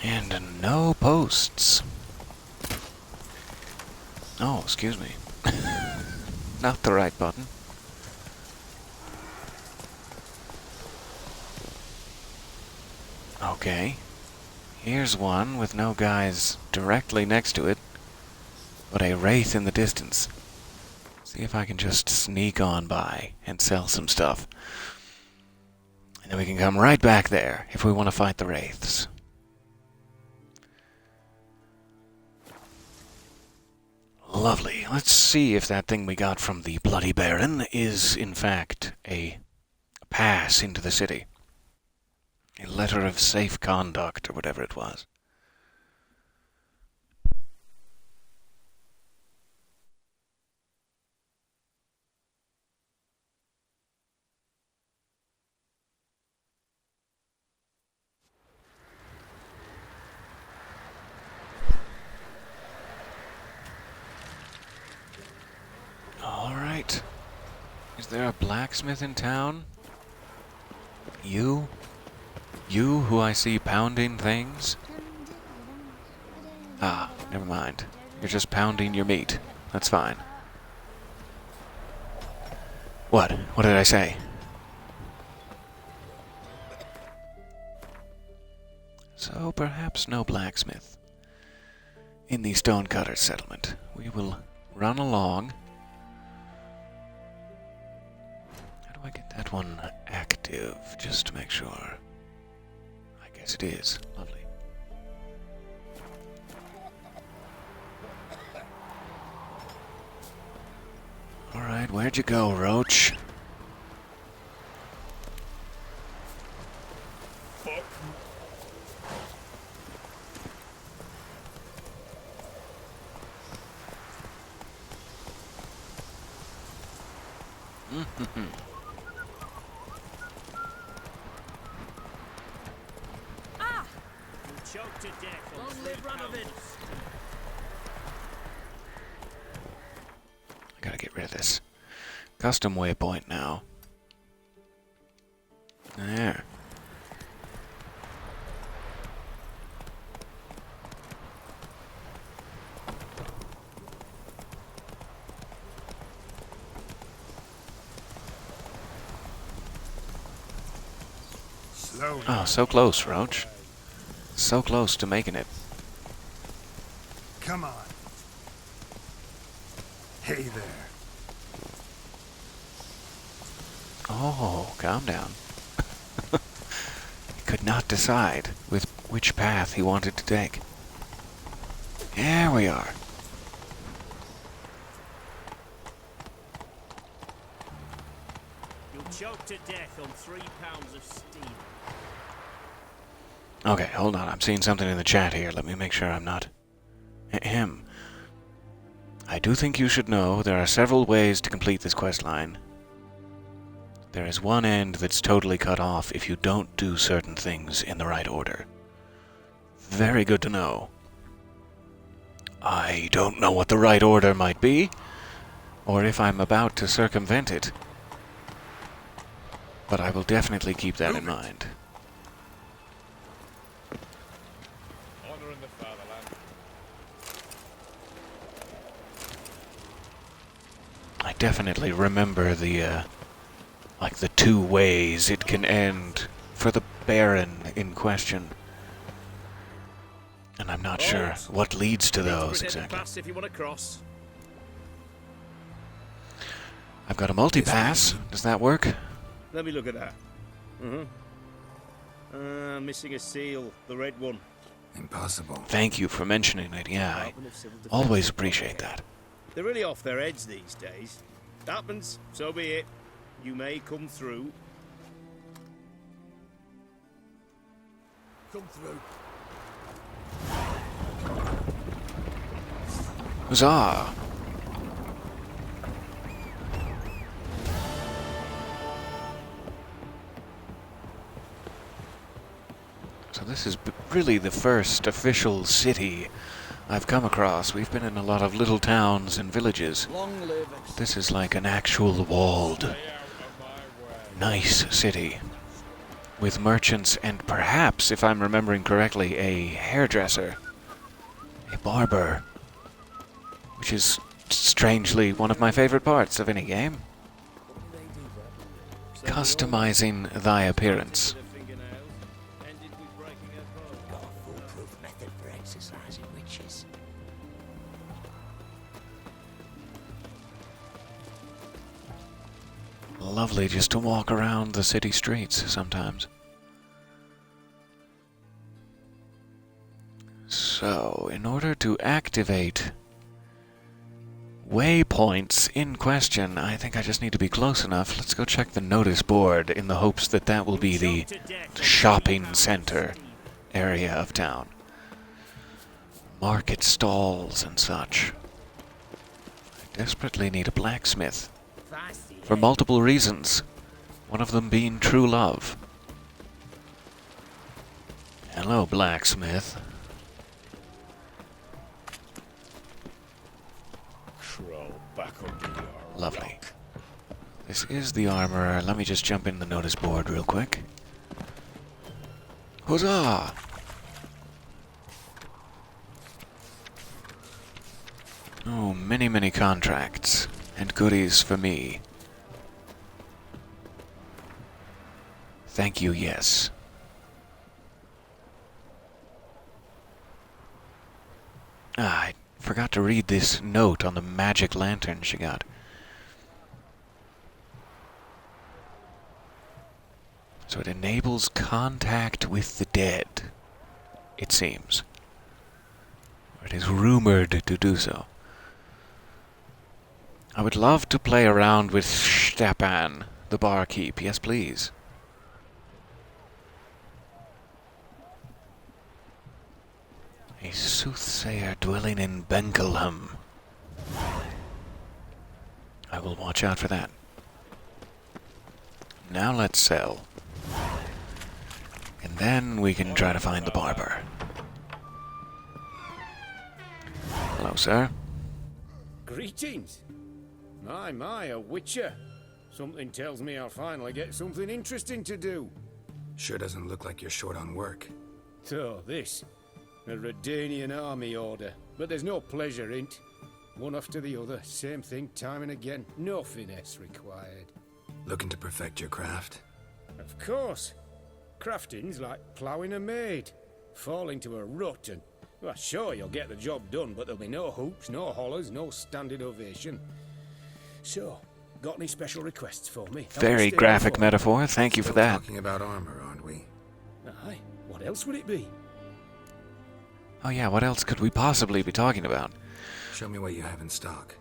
And no posts. Oh, excuse me. Not the right button. Okay. Here's one with no guys directly next to it, but a wraith in the distance. See if I can just sneak on by and sell some stuff. And then we can come right back there if we want to fight the wraiths. Lovely. Let's see if that thing we got from the Bloody Baron is, in fact, a pass into the city. A letter of safe conduct, or whatever it was. All right. Is there a blacksmith in town? You? You who I see pounding things? Ah, never mind. You're just pounding your meat. That's fine. What? What did I say? So perhaps no blacksmith in the stonecutter settlement. We will run along. How do I get that one active, just to make sure? I guess it is. Lovely. Alright, where'd you go, Roach? Choked to death. Long live Ranovin. I gotta get rid of this. Custom waypoint now. There. Slowly. Oh, so close, Roach. So close to making it. Come on. Hey there. Oh, calm down. He could not decide with which path he wanted to take. Here we are. You'll choke to death on 3 pounds of steam. Okay, hold on. I'm seeing something in the chat here. Let me make sure I'm not... Ahem. I do think you should know there are several ways to complete this quest line. There is one end that's totally cut off if you don't do certain things in the right order. Very good to know. I don't know what the right order might be, or if I'm about to circumvent it. But I will definitely keep that in mind. Honor in the fatherland. I definitely remember the, like the 2 ways it can end for the Baron in question. And I'm not sure what leads to those exactly. Pass if you want to cross. I've got a multi-pass. Does that work? Let me look at that. Missing a seal, the red one. Impossible. Thank you for mentioning it. Yeah, I always appreciate that. They're really off their heads these days. Happens, so be it. You may come through. Come through. Huzzah! So this is really the first official city I've come across. We've been in a lot of little towns and villages. Long live. This is like an actual walled, nice city. With merchants and perhaps, if I'm remembering correctly, a hairdresser. A barber. Which is strangely one of my favorite parts of any game. Customizing thy appearance. Got a foolproof method for exercising witches. Lovely just to walk around the city streets sometimes. So, in order to activate waypoints in question. I think I just need to be close enough. Let's go check the notice board in the hopes that that will be the shopping center area of town. Market stalls and such. I desperately need a blacksmith. For multiple reasons. One of them being true love. Hello, blacksmith. Lovely. This is the armorer. Let me just jump in the notice board real quick. Huzzah! Oh, many, many contracts and goodies for me. Thank you, yes. I forgot to read this note on the magic lantern she got. So it enables contact with the dead, it seems. Or it is rumored to do so. I would love to play around with Stepan, the barkeep. Yes, please. A soothsayer dwelling in Benkelham. I will watch out for that. Now let's sell. And then we can try to find the barber. Hello, sir. Greetings. My, a witcher. Something tells me I'll finally get something interesting to do. Sure doesn't look like you're short on work. So, this. A Redanian army order. But there's no pleasure in't. One after the other, same thing time and again. No finesse required. Looking to perfect your craft? Of course. Crafting's like ploughing a maid. Fall into a rut and... Well, sure, you'll get the job done, but there'll be no hoops, no hollers, no standing ovation. So, got any special requests for me? Very graphic metaphor. Thank you for Still that. talking about armor, aren't we? Aye. What else would it be? Oh yeah, what else could we possibly be talking about? Show me what you have in stock.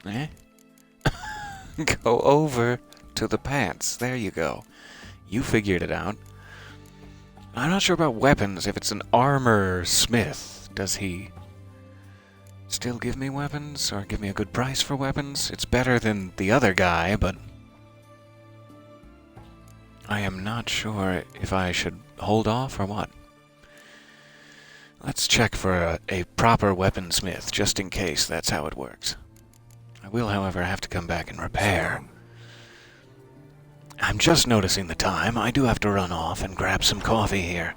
Eh? Go over to the pants. There you go. You figured it out. I'm not sure about weapons. If it's an armor smith, does he still give me weapons or give me a good price for weapons? It's better than the other guy, but I am not sure if I should hold off or what. Let's check for a proper weaponsmith, just in case that's how it works. I will, however, have to come back and repair. I'm just noticing the time. I do have to run off and grab some coffee here.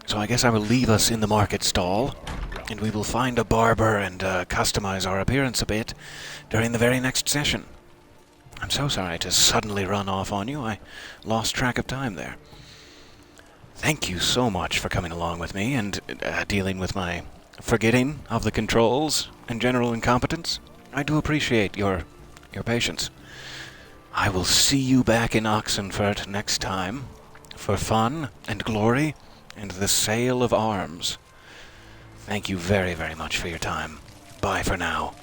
So I guess I will leave us in the market stall, and we will find a barber and customize our appearance a bit during the very next session. I'm so sorry to suddenly run off on you. I lost track of time there. Thank you so much for coming along with me and dealing with my forgetting of the controls and general incompetence. I do appreciate your patience. I will see you back in Oxenfurt next time for fun and glory and the sale of arms. Thank you very, very much for your time. Bye for now.